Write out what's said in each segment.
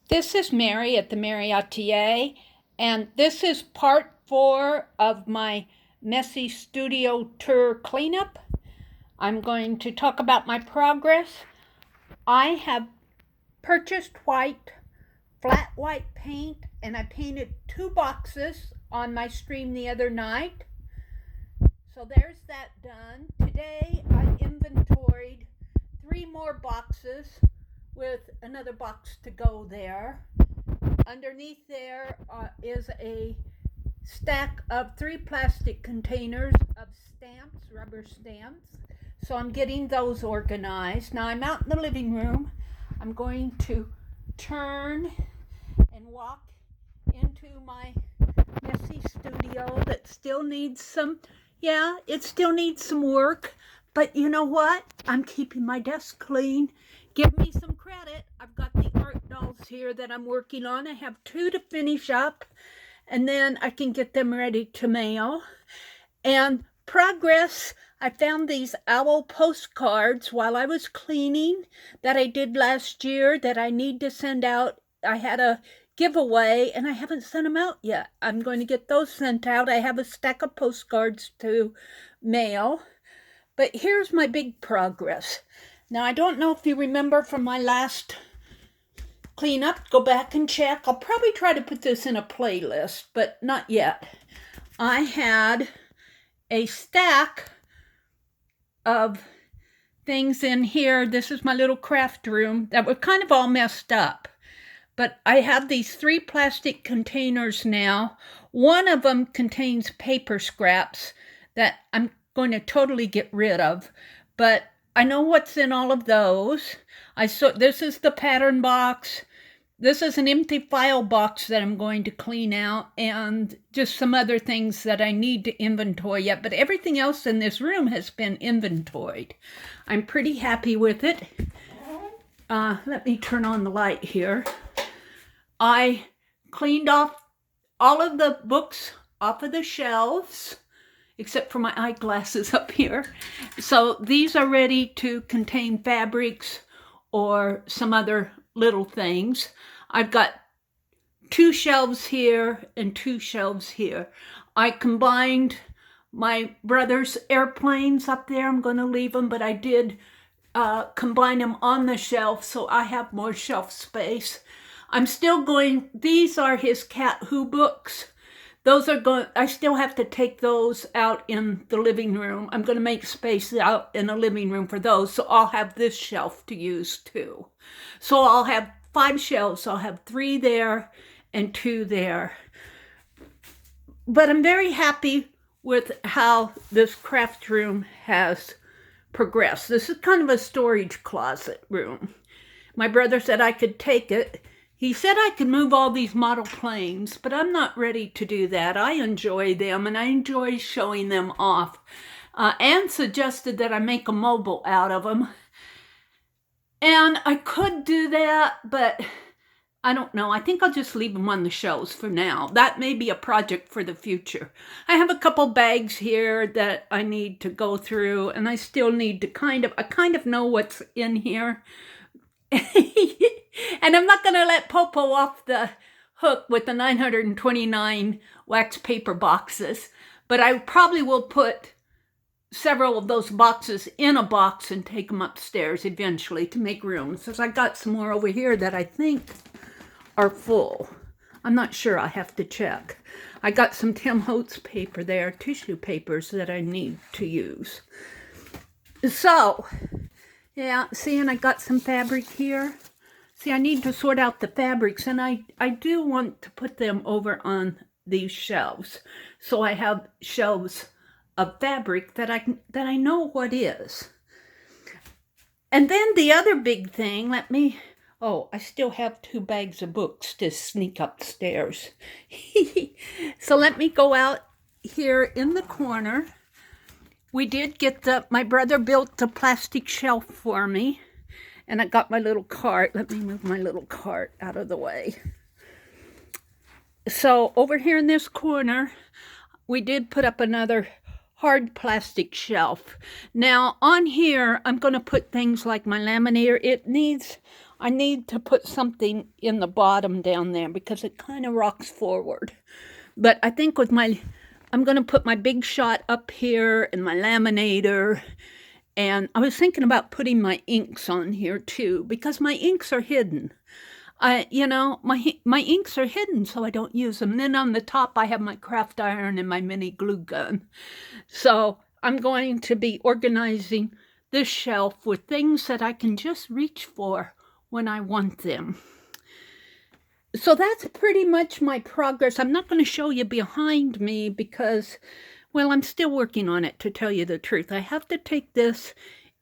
This is Mary at the.meri.atelier, and this is part 4 of my messy studio tour cleanup. I'm going to talk about my progress. I have purchased flat white paint, and I painted 2 boxes on my stream the other night. So there's that done. Today I inventoried 3 more boxes with another box to go there. Underneath there is a stack of 3 plastic containers of stamps, rubber stamps. So I'm getting those organized. Now I'm out in the living room. I'm going to turn and walk into my messy studio that still needs some work. But you know what? I'm keeping my desk clean. Give me some credit. I've got the art dolls here that I'm working on. I have 2 to finish up, and then I can get them ready to mail. And progress, I found these owl postcards while I was cleaning that I did last year that I need to send out. I had a giveaway, and I haven't sent them out yet. I'm going to get those sent out. I have a stack of postcards to mail. But here's my big progress. Now, I don't know if you remember from my last cleanup. Go back and check. I'll probably try to put this in a playlist, but not yet. I had a stack of things in here. This is my little craft room that were kind of all messed up. But I have these 3 plastic containers now. One of them contains paper scraps that I'm going to totally get rid of. But I know what's in all of those. This is the pattern box. This is an empty file box that I'm going to clean out, and just some other things that I need to inventory yet. But everything else in this room has been inventoried. I'm pretty happy with it. Let me turn on the light here. I cleaned off all of the books off of the shelves, except for my eyeglasses up here. So these are ready to contain fabrics or some other little things. I've got 2 shelves here and 2 shelves here. I combined my brother's airplanes up there. I'm going to leave them, but I did combine them on the shelf, so I have more shelf space. I'm still going, these are his Cat Who books. Those are going, I still have to take those out in the living room. I'm going to make space out in the living room for those, so I'll have this shelf to use too. So I'll have 5 shelves. I'll have 3 there and 2 there. But I'm very happy with how this craft room has progressed. This is kind of a storage closet room. My brother said I could take it. He said I could move all these model planes, but I'm not ready to do that. I enjoy them, and I enjoy showing them off. Anne suggested that I make a mobile out of them. And I could do that, but I don't know. I think I'll just leave them on the shelves for now. That may be a project for the future. I have a couple bags here that I need to go through, and I still need to I kind of know what's in here. And I'm not going to let Popo off the hook with the 929 wax paper boxes, but I probably will put several of those boxes in a box and take them upstairs eventually to make room. So I got some more over here that I think are full. I'm not sure. I have to check. I got some Tim Holtz paper there, tissue papers that I need to use. So, yeah, see, and I got some fabric here. See, I need to sort out the fabrics, and I do want to put them over on these shelves. So I have shelves of fabric that I know what is. And then the other big thing, I still have 2 bags of books to sneak upstairs. So let me go out here in the corner. We did get my brother built the plastic shelf for me, and I got my little cart. Let me move my little cart out of the way. So over here in this corner, we did put up another hard plastic shelf. Now on here, I'm going to put things like my laminator. It needs I need to put something in the bottom down there because it kind of rocks forward. But I think with I'm going to put my Big Shot up here and my laminator. And I was thinking about putting my inks on here too, because my inks are hidden. My inks are hidden, so I don't use them. Then on the top, I have my craft iron and my mini glue gun. So I'm going to be organizing this shelf with things that I can just reach for when I want them. So that's pretty much my progress. I'm not going to show you behind me because, well, I'm still working on it, to tell you the truth. I have to take this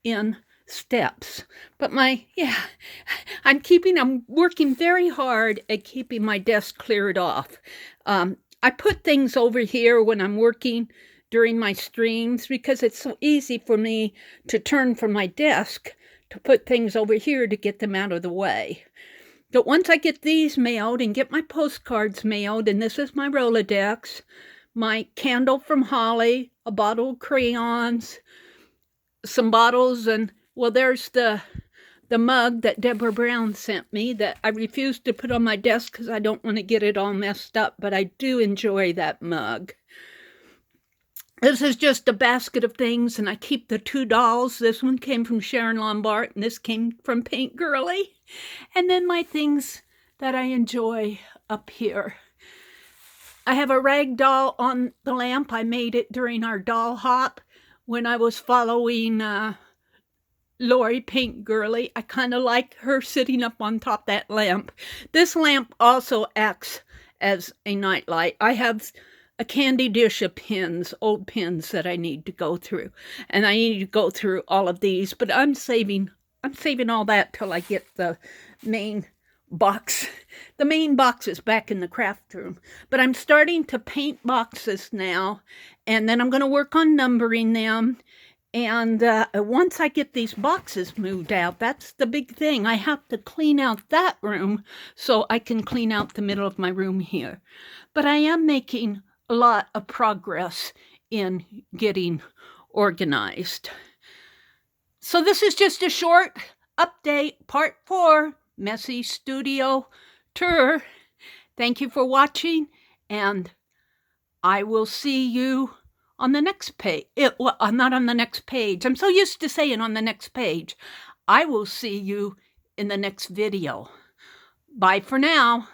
in steps. But I'm working very hard at keeping my desk cleared off. I put things over here when I'm working during my streams because it's so easy for me to turn from my desk to put things over here to get them out of the way. But once I get these mailed and get my postcards mailed, and this is my Rolodex, my candle from Holly, a bottle of crayons, some bottles, and, well, there's the mug that Deborah Brown sent me that I refused to put on my desk because I don't want to get it all messed up, but I do enjoy that mug. This is just a basket of things, and I keep the 2 dolls. This one came from Sharon Lombard, and this came from Paint Girly. And then my things that I enjoy up here. I have a rag doll on the lamp. I made it during our doll hop when I was following Lori Paint Girly. I kind of like her sitting up on top of that lamp. This lamp also acts as a nightlight. I have a candy dish of pins, old pins that I need to go through. And I need to go through all of these, but I'm saving all that till I get the main box. The main box is back in the craft room. But I'm starting to paint boxes now, and then I'm going to work on numbering them. And once I get these boxes moved out, that's the big thing. I have to clean out that room so I can clean out the middle of my room here. But I am making a lot of progress in getting organized. So this is just a short update, part 4, Messy Studio Tour. Thank you for watching, and I will see you on the next page. Not on the next page. I'm so used to saying on the next page. I will see you in the next video. Bye for now.